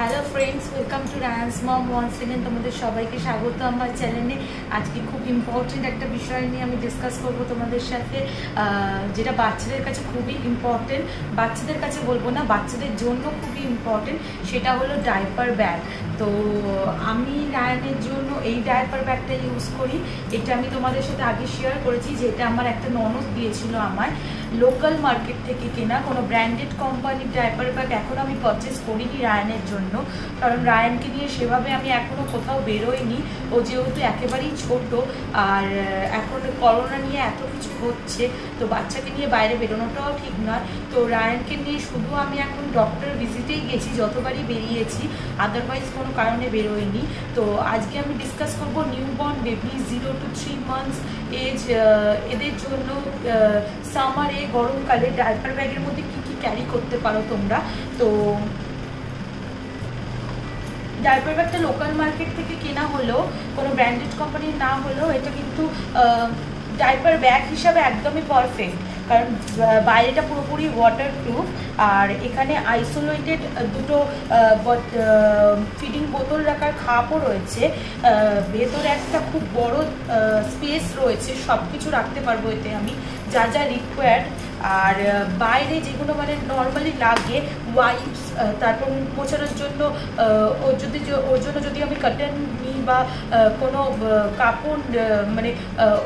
Hello friends, welcome to Ryan's mom once again. তোমাদের সবাইকে স্বাগত আমার চ্যানেলে। আজকে খুব ইম্পর্টেন্ট একটা বিষয় নিয়ে আমি ডিসকাস করবো তোমাদের সাথে, যেটা বাচ্চাদের কাছে খুবই ইম্পর্টেন্ট। বাচ্চাদের কাছে বলবো না, বাচ্চাদের জন্য খুবই ইম্পর্টেন্ট। সেটা হলো ডাইপার ব্যাগ। তো আমি রায়ানের জন্য এই ডাইপার ব্যাগটা ইউজ করি। এটা আমি তোমাদের সাথে আগে শেয়ার করেছি যে এটা আমার একটা ননদ দিয়েছিল আমার, লোকাল মার্কেট থেকে কেনা। কোনো ব্র্যান্ডেড কোম্পানির ডাইপার ব্যাগ এখন আমি পারচেস করিনি রায়ানের জন্য, কারণ রায়ানকে নিয়ে সেভাবে আমি এখনও কোথাও বেরোইনি। ও যেহেতু একেবারেই ছোট, আর এখন করোনা নিয়ে এত কিছু হচ্ছে, তো বাচ্চাকে নিয়ে বাইরে বেরোনোটাও ঠিক নয়। তো রায়ানকে নিয়ে শুধু আমি এখন ডক্টর ভিজিটেই গেছি, যতবারই বেরিয়েছি, আদারওয়াইজ কোনো কারণে বেরোয়নি। তো আজকে আমি ডিসকাস করবো newborn baby 0 to 3 months age, এদের জন্য সামারে গরমকালে ডাইপার ব্যাগের মধ্যে কী কী ক্যারি করতে পারো তোমরা। তো ডাইপার ব্যাগটা লোকাল মার্কেট থেকে কেনা হলেও, কোনো ব্র্যান্ডেড কোম্পানির না হলেও, এটা কিন্তু ডাইপার ব্যাগ হিসাবে একদমই পারফেক্ট, কারণ বাইরেটা পুরোপুরি ওয়াটারপ্রুফ। আর এখানে আইসোলেটেড দুটো ফিডিং বোতল রাখার খাপও রয়েছে। ভেতরে একটা খুব বড় স্পেস রয়েছে, সব কিছু রাখতে পারবো এতে আমি, যা যা রিকোয়ার্ড। আর বাইরে যেগুলো মানে নর্মালি লাগে, ওয়াইপস, তারপর মুখ মোছানোর জন্য ওর জন্য যদি আমি কার্টেন নিই বা কোনো কাপড়, মানে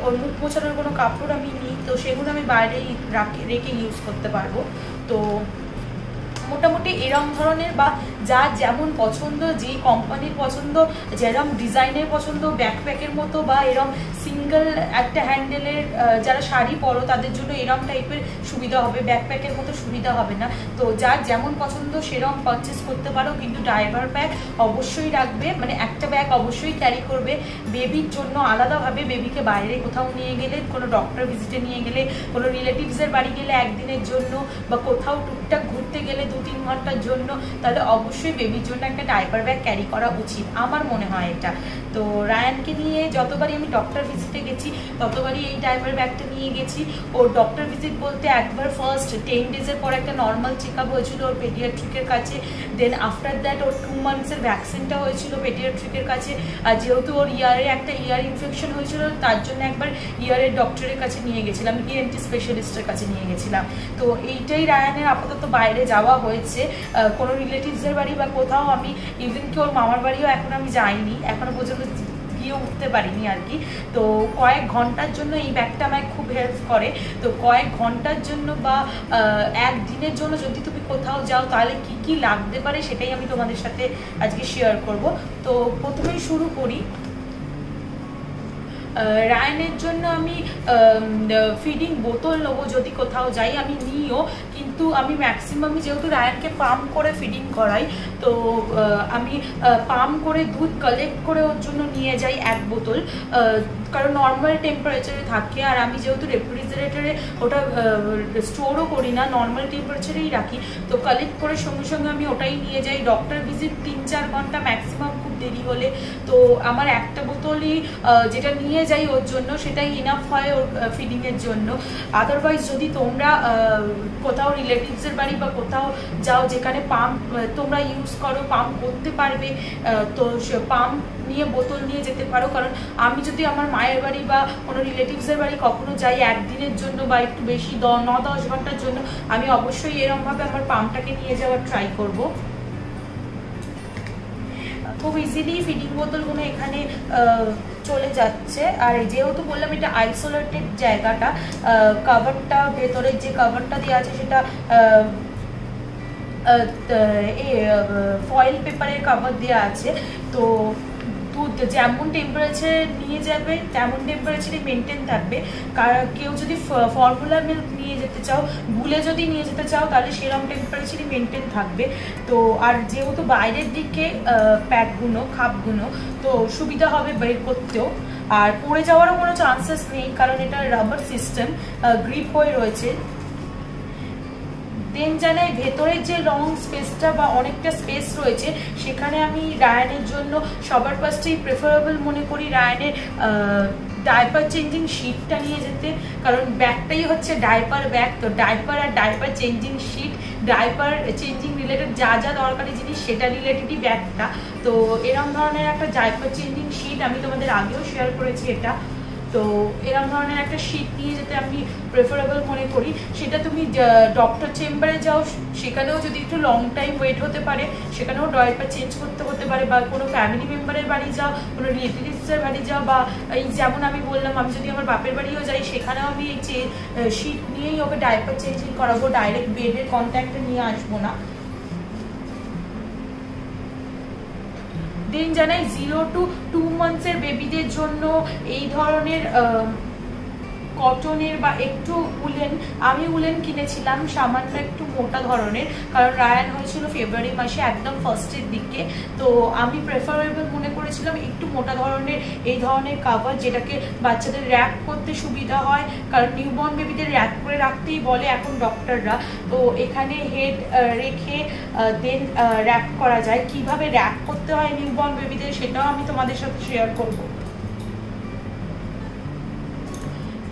ওর মুখ মোছানোর কোনো কাপড় আমি নিই, তো সেগুলো আমি বাইরেই রেখে ইউজ করতে পারবো। তো মোটামুটি এরম ধরনের বা যা যেমন পছন্দ, যে কোম্পানির পছন্দ, যেরম ডিজাইনের পছন্দ, ব্যাকপ্যাকের মতো বা এরম সিঙ্গেল একটা হ্যান্ডেলের যারা শাড়ি পরো তাদের জন্য এরম টাইপের সুবিধা হবে, ব্যাকপ্যাকের মতো সুবিধা হবে না। তো যার যেমন পছন্দ সেরম পারচেস করতে পারো, কিন্তু ডাইপার ব্যাগ অবশ্যই রাখবে, মানে একটা ব্যাগ অবশ্যই ক্যারি করবে বেবির জন্য আলাদাভাবে। বেবিকে বাইরে কোথাও নিয়ে গেলে, কোনো ডক্টর ভিজিটে নিয়ে গেলে, কোনো রিলেটিভসের বাড়ি গেলে একদিনের জন্য, বা কোথাও টুকটাক ঘুরতে গেলে 2-3 ঘন্টার জন্য, তাহলে অবশ্যই বেবির জন্য একটা ডাইপার ব্যাগ ক্যারি করা উচিত, আমার মনে হয় এটা। তো রায়ানকে নিয়ে যতবারই আমি ডক্টর ভিজিটে গেছি ততবারই এই ডাইপার ব্যাগটা নিয়ে গেছি। ওর ডক্টর ভিজিট বলতে একবার ফার্স্ট 10 ডেজের পর একটা নর্মাল চেক আপ হয়েছিল ওর পেডিয়াট্রিকের কাছে, দেন আফটার দ্যাট ওর 2 মান্থসের ভ্যাকসিনটা হয়েছিল পেডিয়াট্রিকের কাছে। আর যেহেতু ওর ইয়ারে একটা ইয়ার ইনফেকশন হয়েছিল, তার জন্য একবার ইয়ারের ডক্টরের কাছে নিয়ে গেছিলাম, ENT স্পেশালিস্টের কাছে নিয়ে গেছিলাম। তো এইটাই রায়ানের আপাতত বাইরে যাওয়া হয়েছে, কোনো রিলেটিভসের বাড়ি বা কোথাও আমি, ইভেন কি ওর মামার বাড়িও এখন আমি যাইনি, এখনো পর্যন্ত গিয়ে উঠতে পারিনি আর কি। তো কয়েক ঘন্টার জন্য এই ব্যাগটা আমায় খুব হেল্প করে। তো কয়েক ঘন্টার জন্য বা একদিনের জন্য যদি তুমি কোথাও যাও, তাহলে কি কি লাগতে পারে সেটাই আমি তোমাদের সাথে আজকে শেয়ার করব। তো প্রথমেই শুরু করি। রায়ানের জন্য আমি ফিডিং বোতল নেবো, যদি কোথাও যাই আমি নিও, কিন্তু আমি ম্যাক্সিমামই যেহেতু রায়ানকে পাম্প করে ফিডিং করাই, তো আমি পাম্প করে দুধ কালেক্ট করে ওর জন্য নিয়ে যাই 1 বোতল, কারণ নর্মাল টেম্পারেচারে থাকে। আর আমি যেহেতু রেফ্রিজারেটরে ওটা স্টোরও করি না, নর্মাল টেম্পারেচারেই রাখি, তো কালেক্ট করে সঙ্গে সঙ্গে আমি ওটাই নিয়ে যাই। ডক্টর ভিজিট 3-4 ঘন্টা ম্যাক্সিমাম, খুব দেরি হলে তো আমার একটা বোতলই যেটা নিয়ে যাই ওর জন্য, সেটাই ইনাফ হয় ওর ফিডিংয়ের জন্য। আদারওয়াইজ যদি তোমরা কোথাও রিলেটিভসের বাড়ি বা কোথাও যাও যেখানে পাম্প তোমরা ইউজ করো, পাম্প করতে পারবে, তো পাম্প নিয়ে বোতল নিয়ে যেতে পারো। কারণ আমি যদি আমার মায়ের বাড়ি বা কোনো রিলেটিভসের বাড়ি কখনো যাই একদিনের জন্য বা একটু বেশি 9-10 ঘন্টার জন্য, আমি অবশ্যই এরমভাবে আমার পাম্পটাকে নিয়ে যাওয়ার ট্রাই করব। খুব ইজিলি ফিডিং বোতলগুলো এখানে চলে যাচ্ছে। আর যেহেতু বললাম এটা আইসোলেটেড জায়গাটা, কাভারটা, ভেতরের যে কাভারটা দেওয়া আছে সেটা ফয়েল পেপারের কাভার দেওয়া আছে। তো দুধ যেমন টেম্পারেচারে নিয়ে যাবে তেমন টেম্পারেচারে মেনটেন থাকবে। কেউ যদি ফর্মুলা মিল্ক নিয়ে যেতে চাও, গুলে যদি নিয়ে যেতে চাও, তাহলে সেরকম টেম্পারেচারে মেনটেন থাকবে। তো আর যেহেতু বাইরের দিকে প্যাকগুলো, খাপগুলো, তো সুবিধা হবে বের করতেও, আর পড়ে যাওয়ারও কোনো চান্সেস নেই, কারণ এটা রাবার সিস্টেম, গ্রিপ হয়ে রয়েছে। দেন জানাই ভেতরের যে লং স্পেসটা বা অনেকটা স্পেস রয়েছে, সেখানে আমি রায়ানের জন্য সবার ফার্স্টেই প্রেফারেবল মনে করি রায়ানের ডাইপার চেঞ্জিং শিটটা নিয়ে যেতে, কারণ ব্যাগটাই হচ্ছে ডাইপার ব্যাগ। তো ডাইপার আর diaper changing sheet diaper changing related যা যা দরকারি জিনিস সেটা রিলেটেডই ব্যাগটা। তো এরকম ধরনের একটা ডাইপার চেঞ্জিং শিট আমি তোমাদের আগেও শেয়ার করেছি এটা। তো এরকম ধরনের একটা শিট নিয়ে যেতে আমি প্রেফারেবল মনে করি। সেটা তুমি ডক্টর চেম্বারে যাও, সেখানেও যদি একটু লং টাইম ওয়েট হতে পারে সেখানেও ডাইপার চেঞ্জ করতে হতে পারে, বা কোনো ফ্যামিলি মেম্বারের বাড়ি যাও, কোনো রিলেটিভসের বাড়ি যাও, বা এই যেমন আমি বললাম আমি যদি আমার বাপের বাড়িও যাই সেখানেও আমি এই শিট নিয়েই ওকে ডাইপার চেঞ্জিং করাবো, ডাইরেক্ট বেডের কন্ট্যাক্টে নিয়ে আসবো না। দেন জানাই 0 to 2 months বেবিদের জন্য এই ধরনের কটনের বা একটু উলেন, আমি উলেন কিনেছিলাম সামান্য একটু মোটা ধরনের, কারণ রায়ান হয়েছিল ফেব্রুয়ারি মাসে একদম ফার্স্টের দিকে। তো আমি প্রেফারেবল মনে করেছিলাম একটু মোটা ধরনের এই ধরনের কাভার, যেটাকে বাচ্চাদের র্যাপ করতে সুবিধা হয়, কারণ নিউবর্ন বেবিদের র্যাপ করে রাখতেই বলে এখন ডক্টররা। তো এখানে হেড রেখে দেন র্যাপ করা যায়। কিভাবে র্যাপ করতে হয় নিউবর্ন বেবিদের সেটাও আমি তোমাদের সাথে শেয়ার করবো।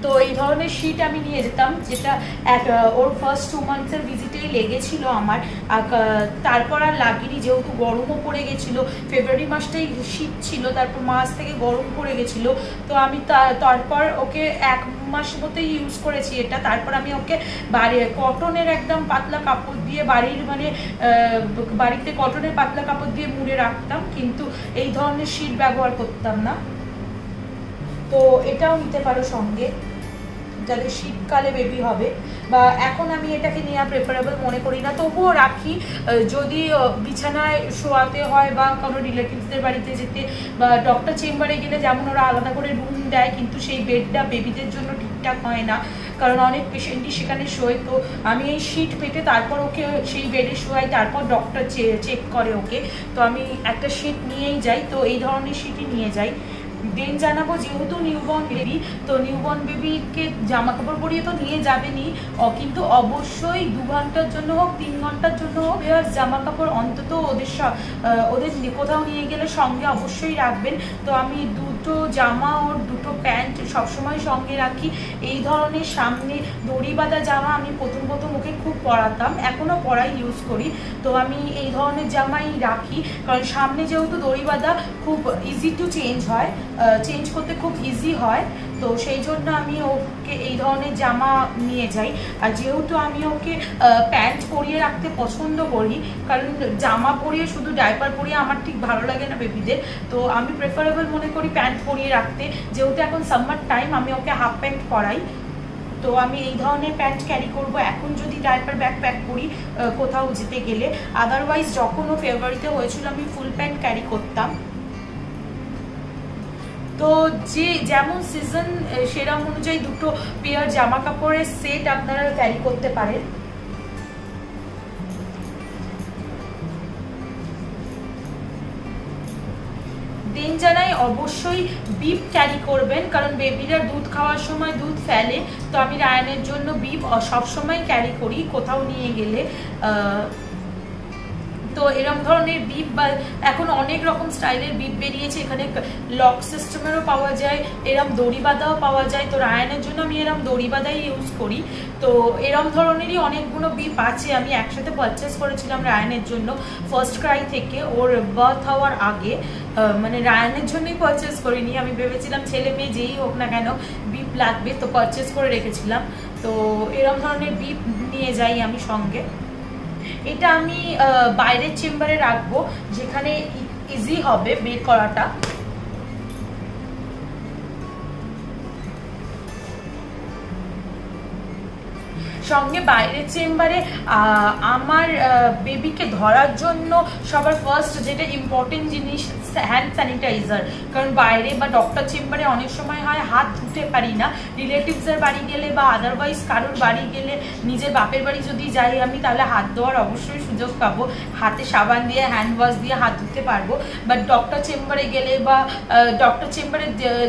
তো এই ধরনের শিট আমি নিয়ে যেতাম, যেটা ওর ফার্স্ট 2 months ভিজিটেই লেগেছিল আমার, তারপর আর লাগিনি, যেহেতু গরমও পড়ে গেছিল, ফেব্রুয়ারি মাসটাই শীত ছিল, তারপর মাস থেকে গরম পড়ে গেছিল। তো আমি তারপর ওকে 1 মাস মতোই ইউজ করেছি এটা। তারপর আমি ওকে কটনের একদম পাতলা কাপড় দিয়ে বাড়িতে কটনের পাতলা কাপড় দিয়ে মুড়ে রাখতাম, কিন্তু এই ধরনের শিট ব্যবহার করতাম না। তো এটাও নিতে পারো সঙ্গে যাদের শীতকালে বেবি হবে, বা এখন আমি এটাকে নেওয়া প্রেফারেবল মনে করি না, তবুও রাখি যদি বিছানায় শোয়াতে হয় বা কোনো রিলেটিভসদের বাড়িতে যেতে, বা ডক্টর চেম্বারে গেলে যেমন ওরা আলাদা করে রুম দেয়, কিন্তু সেই বেডটা বেবিদের জন্য ঠিকঠাক হয় না, কারণ অনেক পেশেন্টই সেখানে শোয়। তো আমি এই শিট পেতে তারপর ওকে সেই বেডে শোয়াই, তারপর ডক্টর চেক করে ওকে। তো আমি একটা শিট নিয়েই যাই, তো এই ধরনের শিটই নিয়ে যাই। দেন জানাবো যেহেতু নিউবর্ন বেবি, তো নিউবর্ন বেবিকে জামা কাপড় পরিয়ে তো নিয়ে যাবেনি, কিন্তু অবশ্যই 2 ঘন্টার জন্য হোক 3 ঘন্টার জন্য হোক জামা কাপড় অন্তত ওদের কোথাও নিয়ে গেলে সঙ্গে অবশ্যই রাখবেন। তো আমি 2টো জামা ওর 2টো প্যান্ট সবসময় সঙ্গে রাখি। এই ধরনের সামনে দড়ি বাঁধা জামা আমি প্রথম ওকে খুব পরাতাম, এখনও পরাই, ইউজ করি। তো আমি এই ধরনের জামাই রাখি, কারণ সামনে যেহেতু দড়ি বাঁধা খুব ইজি টু চেঞ্জ করতে খুব ইজি হয়। তো সেই জন্য আমি ওকে এই ধরনের জামা নিয়ে যাই। আর যেহেতু আমি ওকে প্যান্ট পরিয়ে রাখতে পছন্দ করি, কারণ জামা পরিয়ে শুধু ডাইপার পরিয়ে আমার ঠিক ভালো লাগে না বেবিদের, তো আমি প্রেফারেবল মনে করি প্যান্ট পরিয়ে রাখতে। যেহেতু এখন সামার টাইম, আমি ওকে হাফ প্যান্ট পরাই, তো আমি এই ধরনের প্যান্ট ক্যারি করব এখন যদি ডাইপার ব্যাগ প্যাক করি কোথাও যেতে গেলে। আদারওয়াইজ যখন ও ফেব্রুয়ারিতে হয়েছিল আমি ফুল প্যান্ট ক্যারি করতাম। তো যেমন সিজন সেরকম অনুযায়ী 2টো পেয়ার জামা কাপড়ের সেট আপনারা ক্যারি করতে পারেন। দেন জানাই অবশ্যই বিপ ক্যারি করবেন, কারণ বেবিরা দুধ খাওয়ার সময় দুধ ফেলে। তো আমি রায়ানের জন্য বিপ সবসময় ক্যারি করি কোথাও নিয়ে গেলে। তো এরকম ধরনের বিপ, বা এখন অনেক রকম স্টাইলের বিপ বেরিয়েছে, এখানে লক সিস্টেমেরও পাওয়া যায়, এরম দড়ি বাঁধাও পাওয়া যায়। তো রায়ানের জন্য আমি এরম দড়ি বাঁধাই ইউজ করি। তো এরম ধরনেরই অনেকগুলো বিপ আছে, আমি একসাথে পারচেস করেছিলাম রায়ানের জন্য ফার্স্ট ক্রাই থেকে, ওর বার্থ হওয়ার আগে। মানে রায়ানের জন্যই পারচেস করিনি, আমি ভেবেছিলাম ছেলে মেয়ে যেই হোক না কেন বিপ লাগবে, তো পারচেস করে রেখেছিলাম। তো এরম ধরনের বিপ নিয়ে যাই আমি সঙ্গে। এটা আমি বাইরের চেম্বারে রাখবো, যেখানে ইজি হবে বের করাটা। সঙ্গে বাইরের চেম্বারে আমার বেবিকে ধরার জন্য সবার ফার্স্ট যেটা ইম্পর্টেন্ট জিনিস হ্যান্ড স্যানিটাইজার, কারণ বাইরে বা ডক্টর চেম্বারে অনেক সময় হয় হাত ধুতে পারি না, রিলেটিভসের বাড়ি গেলে বা আদারওয়াইজ কারোর বাড়ি গেলে, নিজের বাপের বাড়ি যদি যাই আমি, তাহলে হাত ধোয়ার অবশ্যই সুযোগ পাবো, হাতে সাবান দিয়ে হ্যান্ড ওয়াশ দিয়ে হাত ধুতে পারবো। বাট ডক্টর চেম্বারে গেলে বা ডক্টর চেম্বারে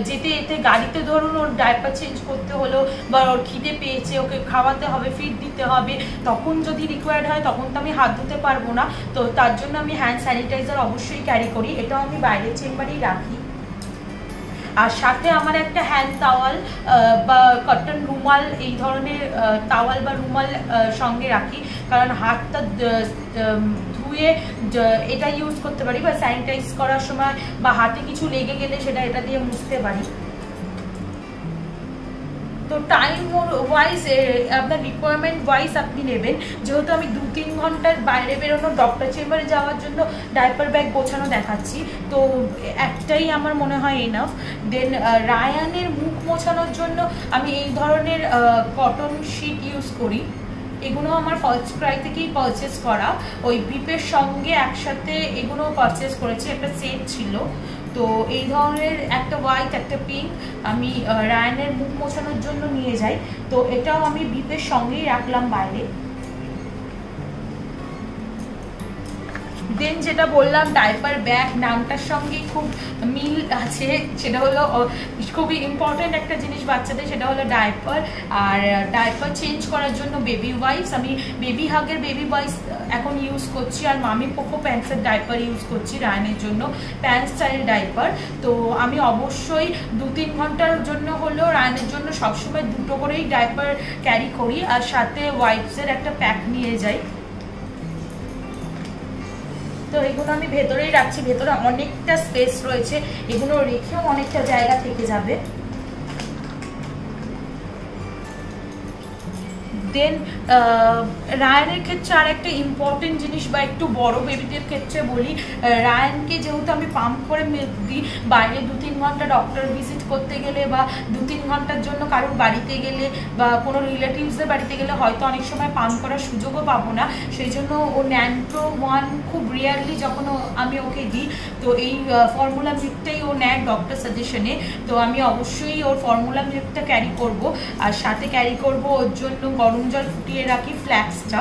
যেতে যেতে গাড়িতে ধরুন ওর ডাইপার চেঞ্জ করতে হলো, বা ওর খিদে পেয়েছে, ওকে খাওয়াতে হবে, ফিড দিতে হবে, তখন যদি রিকোয়ার্ড হয় তখন তো আমি হাত ধুতে পারবো না। তো তার জন্য আমি হ্যান্ড স্যানিটাইজার অবশ্যই ক্যারি করি, এটাও আমি বাইরের চেম্বারেই রাখি। আর সাথে আমার একটা হ্যান্ড টাওয়াল বা কটন রুমাল, এই ধরনের টাওয়াল বা রুমাল সঙ্গে রাখি, কারণ হাতটা ধুয়ে এটা ইউজ করতে পারি বা স্যানিটাইজ করার সময় বা হাতে কিছু লেগে গেলে সেটা এটা দিয়ে মুছতে পারি। তো টাইম ওয়াইজ আপনার রিকোয়ারমেন্ট ওয়াইজ আপনি নেবেন। যেহেতু আমি 2-3 ঘন্টার বাইরে বেরোনো, ডক্টর চেম্বারে যাওয়ার জন্য ডাইপার ব্যাগ গোছানো দেখাচ্ছি, তো একটাই আমার মনে হয় এনাফ। দেন রায়ানের মুখ মোছানোর জন্য আমি এই ধরনের কটন শিট ইউজ করি। এগুলো আমার ফার্স্ট ক্রাই থেকেই পারচেস করা, ওই বিপের সঙ্গে একসাথে এগুলো পারচেস করেছি, একটা সেট ছিল। তো এই ধরনের একটা হোয়াইট একটা পিঙ্ক আমি রায়ানের মুখ মোছানোর জন্য নিয়ে যাই, তো এটাও আমি বিপের সঙ্গেই রাখলাম বাইরে। দেন যেটা বললাম ডাইপার ব্যাগ, নামটার সঙ্গে খুব মিল আছে, সেটা হলো খুবই ইম্পর্টেন্ট একটা জিনিস বাচ্চাদের, সেটা হলো ডাইপার। আর ডাইপার চেঞ্জ করার জন্য বেবি ওয়াইপস, আমি বেবি হাগের বেবি ওয়াইপস এখন ইউজ করছি, আর মামি পোকো প্যান্টসের ডাইপার ইউজ করছি রায়ানের জন্য, প্যান্ট স্টাইল ডাইপার। তো আমি অবশ্যই 2-3 ঘন্টার জন্য হলেও রায়ানের জন্য সবসময় 2টো করেই ডাইপার ক্যারি করি, আর সাথে ওয়াইপসের একটা প্যাক নিয়ে যাই। তো এগুলো আমি ভেতরেই রাখছি, ভেতরে অনেকটা স্পেস রয়েছে, এগুলো রেখেও অনেকটা জায়গা থেকে যাবে। দেন রায়ানের ক্ষেত্রে আর একটা ইম্পর্টেন্ট জিনিস বা একটু বড় বেবিদের ক্ষেত্রে বলি, রায়ানকে যেহেতু আমি পাম্প করে মিল্ক দিই, বাইরে 2-3 ঘন্টা ডক্টর ভিজিট করতে গেলে বা 2-3 ঘন্টার জন্য কারোর বাড়িতে গেলে বা কোনো রিলেটিভসদের বাড়িতে গেলে হয়তো অনেক সময় পাম্প করার সুযোগও পাবো না, সেই জন্য ও ন্যানপ্রো 1 খুব রিয়ারলি যখন আমি ওকে দিই, তো এই ফর্মুলা মিল্কটাই ও নেয় ডক্টর সাজেশনে। তো আমি অবশ্যই ওর ফর্মুলা মিল্কটা ক্যারি করব, আর সাথে ক্যারি করব ওর জন্য গরম জল ফুটিয়ে রাখি ফ্ল্যাক্সটা,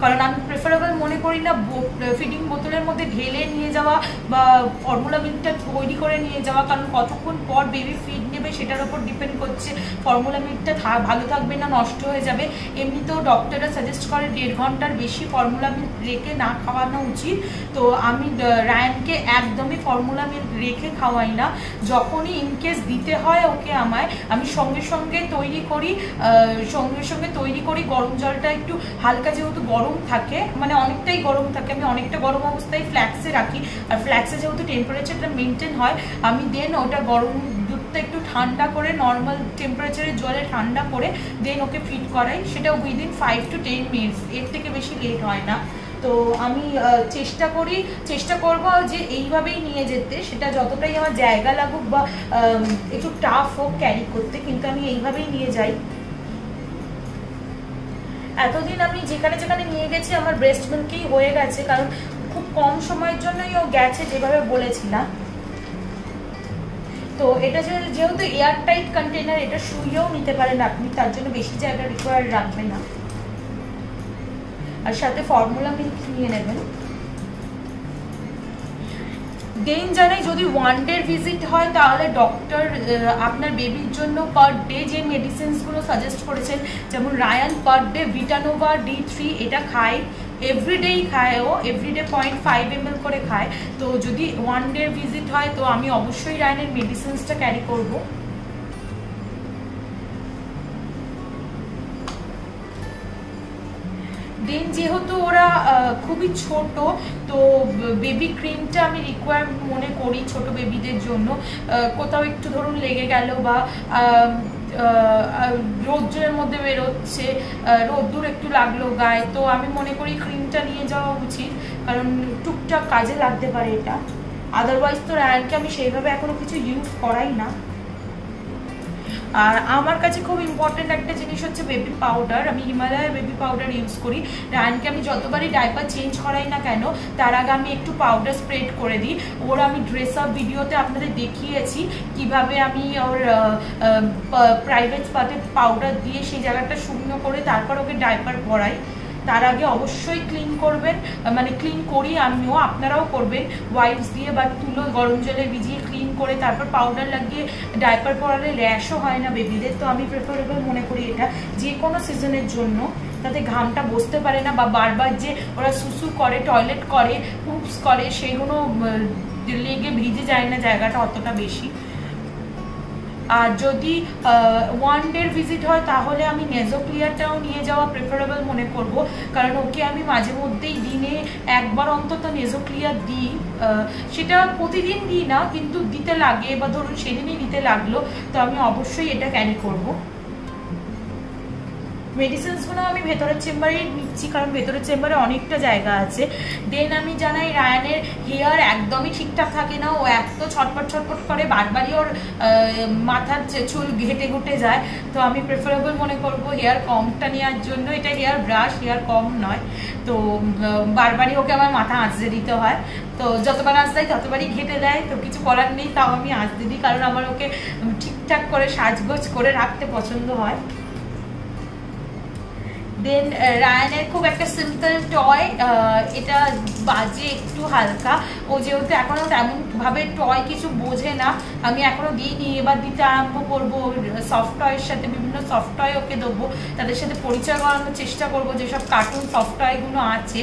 কারণ আমি প্রেফারেবল মনে করি না ফিডিং বোতলের মধ্যে ঢেলে নিয়ে যাওয়া বা ফর্মুলা মিল্কটা তৈরি করে নিয়ে যাওয়া, কারণ কতক্ষণ পর বেবি ফিড নেবে সেটার উপর ডিপেন্ড করছে ফর্মুলা মিল্কটা ভালো থাকবে না নষ্ট হয়ে যাবে। এমনিতেও ডক্টররা সাজেস্ট করে 1.5 ঘন্টার বেশি ফর্মুলা মিল্ক রেখে না খাওয়ানো উচিত। তো আমি রায়ানকে একদমই ফর্মুলা মিল্ক রেখে খাওয়াই না, যখনই ইনকেস দিতে হয় ওকে আমায়, আমি সঙ্গে সঙ্গে তৈরি করি গরম জলটা একটু হালকা, যেহেতু গরম থাকে, মানে অনেকটাই গরম থাকে, আমি অনেকটা গরম অবস্থায় ফ্ল্যাক্সে রাখি, আর ফ্ল্যাক্সে যেহেতু টেম্পারেচারটা মেনটেন হয়, আমি দেন ওটা গরম দুধটা একটু ঠান্ডা করে নর্মাল টেম্পারেচারের জলে ঠান্ডা করে দেন ওকে ফিড করাই, সেটা উইদিন 5 to 10 মিনিটস, এর থেকে বেশি লেট হয় না। তো আমি চেষ্টা করব যে এইভাবেই নিয়ে যেতে, সেটা যতটাই আমার জায়গা লাগুক বা একটু টাফ হোক ক্যারি করতে, কিন্তু আমি এইভাবেই নিয়ে যাই। এতদিন আমি যেখানে যেখানে নিয়ে গেছি আমার ব্রেস্ট মিল্কই হয়ে গেছে, কারণ খুব কম সময়ের জন্যই ও গেছে যেভাবে বলেছিলাম। তো এটা যেহেতু এয়ার টাইট কন্টেনার, এটা শুয়েও নিতে পারেন আপনি, তার জন্য বেশি জায়গা রিকোয়ার রাখবেন না, আর সাথে ফর্মুলা মিল্ক নিয়ে নেবেন। দেন জানাই যদি 1 ডে ভিজিট হয় তাহলে ডক্টর আপনার বেবির জন্য পার ডে যে মেডিসিনসগুলো সাজেস্ট করেছেন, যেমন রায়ান পার ডে ভিটানোভা D3 এটা খায়, এভরিডেই খায়, ও এভরিডে 0.5 ml করে খায়। তো যদি 1 ডে ভিজিট হয় তো আমি অবশ্যই রায়ানের মেডিসিনসটা ক্যারি করবো। দেন যেহেতু ওরা খুবই ছোট, তো বেবি ক্রিমটা আমি রিকোয়ার মনে করি ছোট বেবিদের জন্য, কোথাও একটু ধরুন লেগে গেল বা রোদ্রের মধ্যে বেরোচ্ছে, রোদ্দুর একটু লাগলো গায়ে, তো আমি মনে করি ক্রিমটা নিয়ে যাওয়া উচিত, কারণ টুকটাক কাজে লাগতে পারে এটা। আদারওয়াইজ তো রায়ানকে আমি সেইভাবে এখনো কিছু ইউজ করাই না। আর আমার কাছে খুব ইম্পর্টেন্ট একটা জিনিস হচ্ছে বেবি পাউডার, আমি হিমালয়ের বেবি পাউডার ইউজ করি। রায়ানকে আমি যতবারই ডাইপার চেঞ্জ করাই না কেন তার আগে আমি একটু পাউডার স্প্রেড করে দিই। ওর আমি ড্রেস আপ ভিডিওতে আপনাদের দেখিয়েছি কিভাবে আমি ওর প্রাইভেট স্পটে পাউডার দিয়ে সেই জায়গাটা শুকনো করে তারপর ওকে ডাইপার পরাই। তার আগে অবশ্যই ক্লিন করবেন, মানে ক্লিন করি আমিও, আপনারাও করবেন ওয়াইপস দিয়ে বা তুলো গরম জলে ভিজিয়ে ক্লিন করে তারপর পাউডার লাগিয়ে ডাইপার পরালে র্যাশও হয় না বেবিদের। তো আমি প্রেফারেবল মনে করি এটা যে কোনো সিজনের জন্য, তাতে ঘামটা বসতে পারে না বা বারবার যে ওরা সুসু করে, টয়লেট করে, পুপস করে, সেগুলো লেগে ভিজে যায় না জায়গাটা অতটা বেশি। আর যদি ওয়ান ডের ভিজিট হয় তাহলে আমি নেজো ক্লিয়ারটাও নিয়ে যাওয়া প্রেফারেবল মনে করব, কারণ ওকে আমি মাঝে মধ্যেই দিনে একবার অন্তত নেজো ক্লিয়ার দিই। সেটা প্রতিদিন দিই না, কিন্তু দিতে লাগে, বা ধরুন সেদিনই দিতে লাগলো, তো আমি অবশ্যই এটা ক্যারি করব। মেডিসিনসগুলো আমি ভেতরের চেম্বারেই নিচ্ছি, কারণ ভেতরের চেম্বারে অনেকটা জায়গা আছে। দেন আমি জানাই রায়ানের হেয়ার একদমই ঠিকঠাক থাকে না, ও এত ছটপট ছটপট করে, বারবারই ওর মাথার চুল ঘেটে ঘুটে যায়। তো আমি প্রেফারেবল মনে করবো হেয়ার কমটা নেওয়ার জন্য। এটা হেয়ার ব্রাশ, হেয়ার কম নয়। তো বারবারই ওকে আমার মাথা আঁচড়ে দিতে হয়, তো যতবার আঁচ দেয় ততবারই ঘেটে দেয়, তো কিছু করার নেই, তাও আমি আঁচড়ে দিই, কারণ আমার ওকে ঠিকঠাক করে সাজগোজ করে রাখতে পছন্দ হয়। দেন রায়ানের খুব একটা সিম্পল টয়, এটা বাজে একটু হালকা, ও যেহেতু এখনো তেমন ভাবে টয় কিছু বোঝে না, আমি এখনো দিইনি, এবার দিতে আরম্ভ করবো। সফট টয়ের সাথে বিভিন্ন সফট টয় ওকে দেবো, তাদের সাথে পরিচয় করানোর চেষ্টা করবো, যেসব কার্টুন সফট টয়গুলো আছে।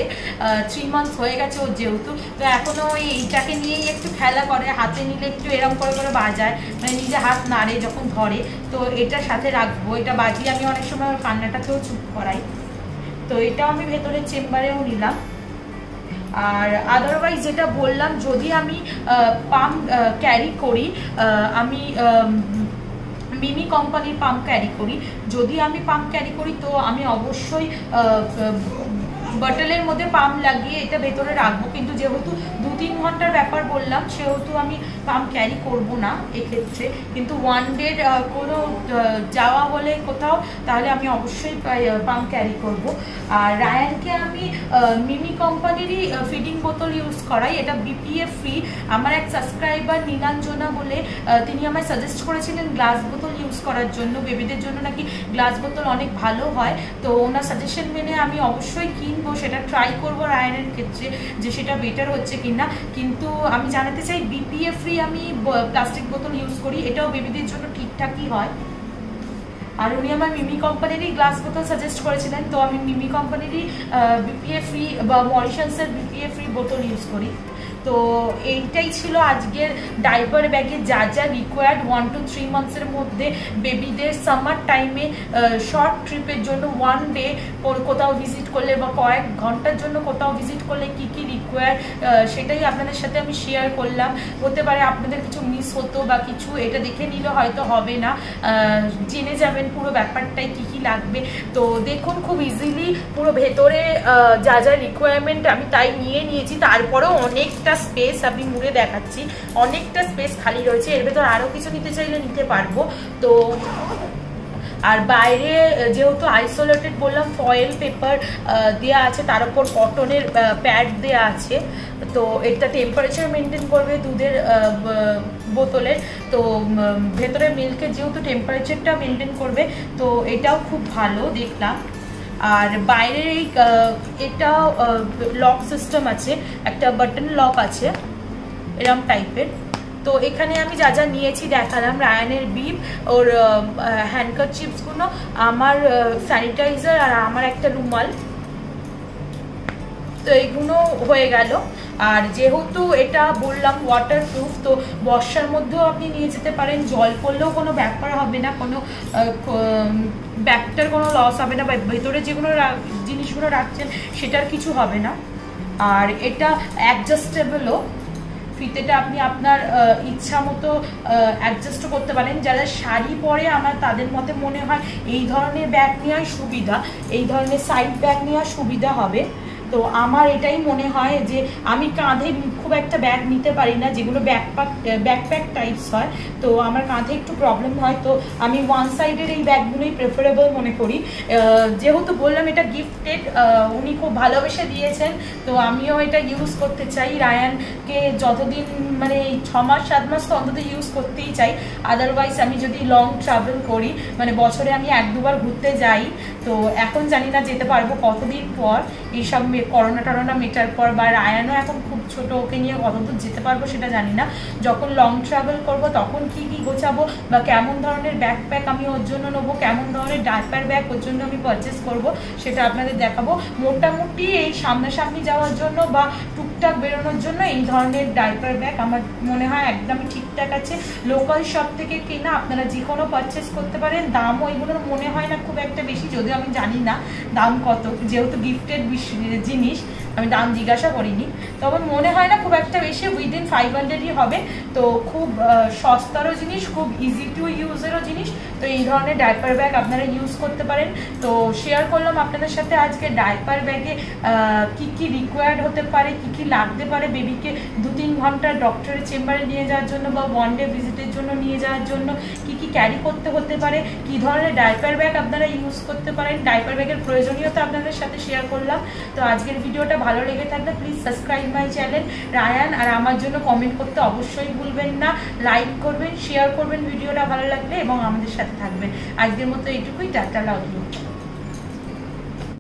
3 মান্থস হয়ে গেছে ওর যেহেতু, তো এখনো ওই এইটাকে নিয়েই একটু খেলা করে, হাতে নিলে একটু এরম করে করে বাজায়, মানে নিজে হাত নাড়ে যখন ধরে, তো এটার সাথে রাখবো। এটা বাজিয়ে আমি অনেক সময় ওর কান্নাটাকেও চুপ করাই। তো এটাও আমি ভেতরের চেম্বারেও নিলাম। আর আদারওয়াইজ যেটা বললাম, যদি আমি পাম্প ক্যারি করি, আমি মিমি কোম্পানির পাম্প ক্যারি করি। যদি আমি পাম্প ক্যারি করি তো আমি অবশ্যই বটলের মধ্যে পাম্প লাগিয়ে এটা ভেতরে রাখবো, কিন্তু যেহেতু 2-3 ঘন্টার ব্যাপার বললাম, সেহেতু আমি পাম্প ক্যারি করব না এক্ষেত্রে। কিন্তু ওয়ান ডের কোনো যাওয়া হলে কোথাও, তাহলে আমি অবশ্যই পাম্প ক্যারি করব। আর রায়ানকে আমি মিমি কোম্পানিরই ফিডিং বোতল ইউজ করাই, এটা BPA ফ্রি। আমার এক সাবস্ক্রাইবার নীলাঞ্জনা বলে, তিনি আমায় সাজেস্ট করেছিলেন গ্লাস বোতল ইউজ করার জন্য, বেবিদের জন্য নাকি গ্লাস বোতল অনেক ভালো হয়। তো ওনার সাজেশন মেনে আমি অবশ্যই কিনবো, সেটা ট্রাই করবো রায়ানের ক্ষেত্রে যে সেটা বেটার হচ্ছে কিনা। কিন্তু আমি জানাতে চাই, BPA ফ্রি আমি প্লাস্টিক বোতল ইউজ করি, এটাও বেবিদের জন্য ঠিকঠাকই হয়। আর উনি আমার মিমি কোম্পানিরই গ্লাস বোতল সাজেস্ট করেছিলেন, তো আমি মিমি কোম্পানিরই BPA ফ্রি বা মরিশাসের BPA ফ্রি বোতল ইউজ করি। তো এইটাই ছিল আজকের ডাইপার ব্যাগে যা যা রিকোয়ার্ড 1 to 3 মান্থসের মধ্যে বেবিদের সামার টাইমে শর্ট ট্রিপের জন্য, ওয়ান ডে কোথাও ভিজিট করলে বা কয়েক ঘন্টার জন্য কোথাও ভিজিট করলে কি কি রিকোয়ার্ড, সেটাই আপনাদের সাথে আমি শেয়ার করলাম। হতে পারে আপনাদের কিছু মিস হতো বা কিছু, এটা দেখে নিলে হয়তো হবে না, জেনে যাবেন পুরো ব্যাপারটাই কি কি লাগবে। তো দেখুন, খুব ইজিলি পুরো ভেতরে যা যা রিকোয়ারমেন্ট আমি তাই নিয়ে নিয়েছি। তারপরেও অনেকটা স্পেস, আমি মুড়ে দেখাচ্ছি, অনেকটা স্পেস খালি রয়েছে, এর ভেতর আরো কিছু নিতে চাইলে নিতে পারবো। তো আর বাইরে যেহেতু আইসোলেটেড বললাম, ফয়েল পেপার দেওয়া আছে, তার উপর কটনের প্যাড দেওয়া আছে, তো এটা টেম্পারেচার মেনটেন করবে দুধের বোতলের। তো ভেতরে মিল্কের যেহেতু টেম্পারেচারটা মেনটেন করবে, তো এটাও খুব ভালো দেখলাম। আর বাইরের এই এটা লক সিস্টেম আছে, একটা বাটন লক আছে এরম টাইপের। তো এখানে আমি যা যা নিয়েছি দেখালাম, রায়ানের বিপ, ওর হ্যান্ডকারচিপসগুলো, আমার স্যানিটাইজার, আর আমার একটা রুমাল, তো এইগুলো হয়ে গেল। আর যেহেতু এটা বললাম ওয়াটারপ্রুফ, তো বর্ষার মধ্যেও আপনি নিয়ে যেতে পারেন, জল পড়লেও কোনো ব্যাপার হবে না, কোনো ব্যাগটার কোনো লস হবে না, বা ভেতরে যেগুলো জিনিসগুলো রাখছেন সেটার কিছু হবে না। আর এটা অ্যাডজাস্টেবলও, ফিতেটা আপনি আপনার ইচ্ছা মতো অ্যাডজাস্ট করতে পারেন। যারা শাড়ি পরে, আমার তাদের মতে মনে হয় এই ধরনের ব্যাগ নেওয়াই সুবিধা, এই ধরনের সাইড ব্যাগ নেওয়া সুবিধা হবে। তো আমার এটাই মনে হয় যে আমি কাঁধে খুব একটা ব্যাগ নিতে পারি না, যেগুলো ব্যাকপ্যাক টাইপস হয়, তো আমার কাঁধে একটু প্রবলেম হয়, তো আমি ওয়ান সাইডের এই ব্যাগগুলোই প্রেফারেবল মনে করি। যেহেতু বললাম এটা গিফটেড, উনি খুব ভালোবেসে দিয়েছেন, তো আমিও এটা ইউজ করতে চাই। রায়ানকে যতদিন মানে 6 মাস 7 মাস তো অন্তত ইউজ করতেই চাই, আদারওয়াইজ আমি যদি লং ট্রাভেল করি, মানে বছরে আমি 1-2 বার ঘুরতে যাই, তো এখন জানি না যেতে পারবো কতদিন পর, এইসব করোনা টরোনা মেটার পর, বা রায়ানও এখন খুব ছোট, ওকে নিয়ে কতদূর যেতে পারবো সেটা জানি না। যখন লং ট্রাভেল করব তখন কি কি গোছাবো, বা কেমন ধরনের ব্যাকপ্যাক আমি ওর জন্য নেবো, কেমন ধরনের ডাইপার ব্যাগ ওর জন্য আমি পারচেস করব, সেটা আপনাদের দেখাবো। মোটামুটি এই সামনাসামনি যাওয়ার জন্য বা টুকটাক টুকটাক বেরোনোর জন্য এই ধরনের ডাইপার ব্যাগ আমার মনে হয় একদমই ঠিকঠাক আছে। লোকাল শপ থেকে কেনা, আপনারা যে কোনো পারচেস করতে পারেন। দামও এগুলোর মনে হয় না খুব একটা বেশি, যদিও আমি জানি না দাম কত, যেহেতু গিফটেড জিনিস আমি দাম জিজ্ঞাসা করিনি। তো আমার মনে হয় না খুব একটা বেশি, উইদিন 500ই হবে। তো খুব সস্তারও জিনিস, খুব ইজি টু ইউজেরও জিনিস। তো এই ধরনের ডাইপার ব্যাগ আপনারা ইউজ করতে পারেন। তো শেয়ার করলাম আপনাদের সাথে আজকে ডাইপার ব্যাগে কি কি রিকোয়ার্ড হতে পারে, কি কি লাগতে পারে বেবিকে 2-3 ঘন্টা ডক্টরের চেম্বারে নিয়ে যাওয়ার জন্য বা 1 ডে ভিজিটের জন্য নিয়ে যাওয়ার জন্য কি কি ক্যারি করতে হতে পারে, কি ধরনের ডাইপার ব্যাগ আপনারা ইউজ করতে পারেন, ডাইপার ব্যাগের প্রয়োজনীয়তা আপনাদের সাথে শেয়ার করলাম। তো আজকের ভিডিওটা ভালো লেগে থাকলে please subscribe my channel Ryan, আর আমার জন্য কমেন্ট করতে অবশ্যই ভুলবেন না। লাইক করবেন, শেয়ার করবেন ভিডিওটা ভালো লাগলে এবং আমাদের সাথে থাকবেন। আজকের মতো এইটুকুই, টাটা, লাভ ইউ।